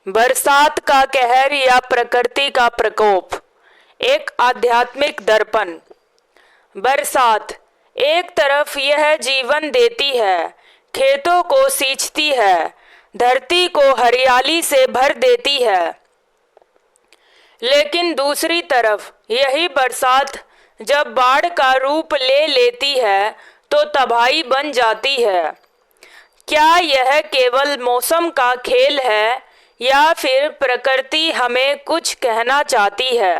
बरसात का कहर या प्रकृति का प्रकोप। एक आध्यात्मिक दर्पण। बरसात एक तरफ यह जीवन देती है, खेतों को सींचती है, धरती को हरियाली से भर देती है, लेकिन दूसरी तरफ यही बरसात जब बाढ़ का रूप ले लेती है तो तबाही बन जाती है। क्या यह केवल मौसम का खेल है या फिर प्रकृति हमें कुछ कहना चाहती है?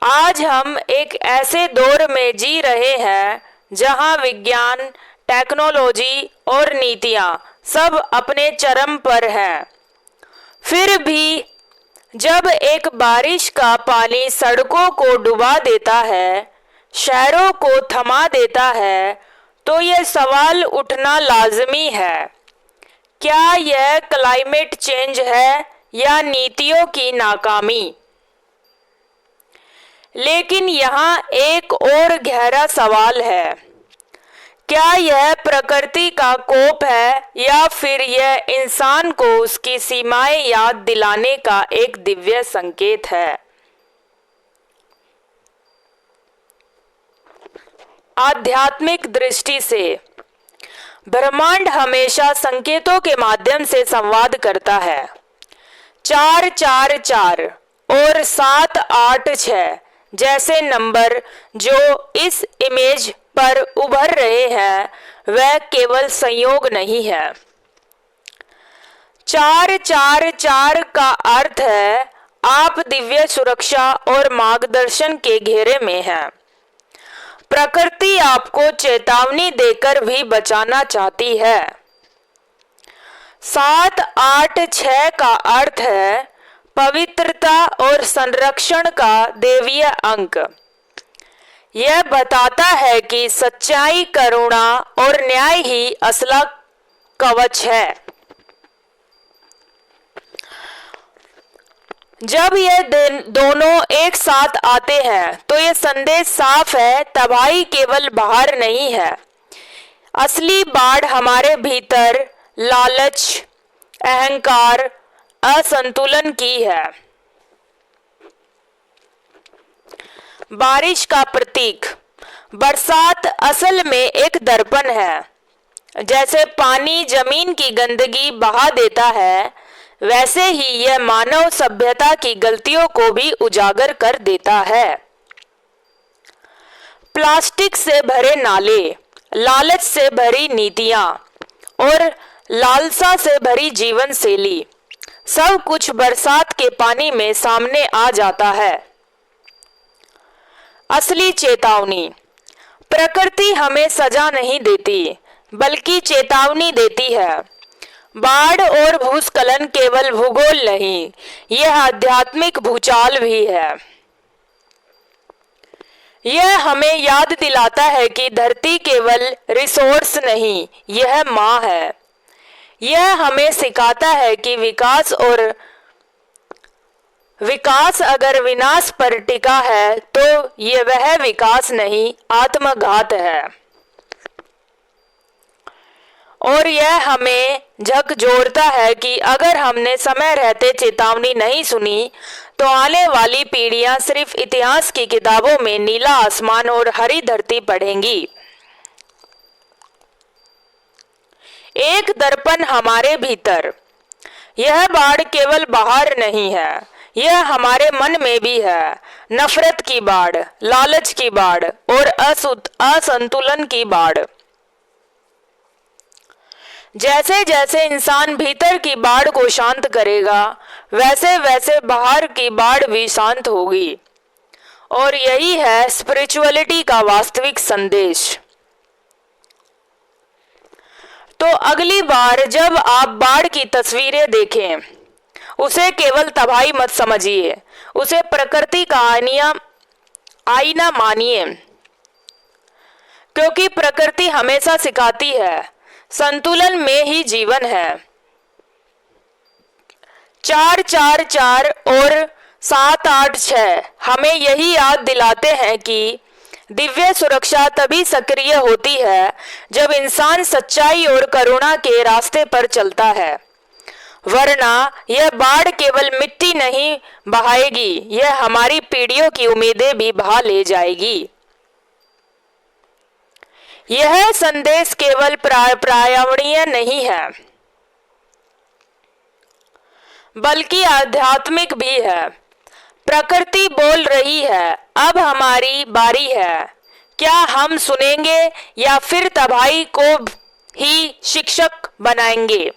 आज हम एक ऐसे दौर में जी रहे हैं जहां विज्ञान, टेक्नोलॉजी और नीतियां सब अपने चरम पर हैं। फिर भी जब एक बारिश का पानी सड़कों को डुबा देता है, शहरों को थमा देता है, तो यह सवाल उठना लाजमी है, क्या यह क्लाइमेट चेंज है या नीतियों की नाकामी? लेकिन यहाँ एक और गहरा सवाल है, क्या यह प्रकृति का कोप है या फिर यह इंसान को उसकी सीमाएं याद दिलाने का एक दिव्य संकेत है? आध्यात्मिक दृष्टि से ब्रह्मांड हमेशा संकेतों के माध्यम से संवाद करता है। 444 और 786 जैसे नंबर जो इस इमेज पर उभर रहे हैं वह केवल संयोग नहीं है। 444 का अर्थ है आप दिव्य सुरक्षा और मार्गदर्शन के घेरे में हैं। प्रकृति आपको चेतावनी देकर भी बचाना चाहती है। 786 का अर्थ है पवित्रता और संरक्षण का देवीय अंक। यह बताता है कि सच्चाई, करुणा और न्याय ही असला कवच है। जब ये दोनों एक साथ आते हैं तो ये संदेश साफ है, तबाही केवल बाहर नहीं है, असली बाढ़ हमारे भीतर लालच, अहंकार, असंतुलन की है। बारिश का प्रतीक। बरसात असल में एक दर्पण है। जैसे पानी जमीन की गंदगी बहा देता है, वैसे ही यह मानव सभ्यता की गलतियों को भी उजागर कर देता है। प्लास्टिक से भरे नाले, लालच से भरी नीतियां और लालसा से भरी जीवन शैली, सब कुछ बरसात के पानी में सामने आ जाता है। असली चेतावनी। प्रकृति हमें सजा नहीं देती, बल्कि चेतावनी देती है। बाढ़ और भूस्खलन केवल भूगोल नहीं, यह आध्यात्मिक भूचाल भी है। यह हमें याद दिलाता है कि धरती केवल रिसोर्स नहीं, यह माँ है। यह हमें सिखाता है कि विकास अगर विनाश पर टिका है तो यह वह विकास नहीं, आत्मघात है। और यह हमें झकझोरता है कि अगर हमने समय रहते चेतावनी नहीं सुनी तो आने वाली पीढ़ियां सिर्फ इतिहास की किताबों में नीला आसमान और हरी धरती पढ़ेंगी। एक दर्पण हमारे भीतर। यह बाढ़ केवल बाहर नहीं है, यह हमारे मन में भी है। नफरत की बाढ़, लालच की बाढ़ और असंतुलन की बाढ़। जैसे जैसे इंसान भीतर की बाढ़ को शांत करेगा, वैसे वैसे बाहर की बाढ़ भी शांत होगी। और यही है स्पिरिचुअलिटी का वास्तविक संदेश। तो अगली बार जब आप बाढ़ की तस्वीरें देखें, उसे केवल तबाही मत समझिए, उसे प्रकृति का आईना मानिए, क्योंकि प्रकृति हमेशा सिखाती है संतुलन में ही जीवन है। 444 और 786 हमें यही याद दिलाते हैं कि दिव्य सुरक्षा तभी सक्रिय होती है जब इंसान सच्चाई और करुणा के रास्ते पर चलता है। वरना यह बाढ़ केवल मिट्टी नहीं बहाएगी, यह हमारी पीढ़ियों की उम्मीदें भी बहा ले जाएगी। यह संदेश केवल पर्यावरणीय नहीं है, बल्कि आध्यात्मिक भी है। प्रकृति बोल रही है, अब हमारी बारी है। क्या हम सुनेंगे या फिर तबाही को ही शिक्षक बनाएंगे?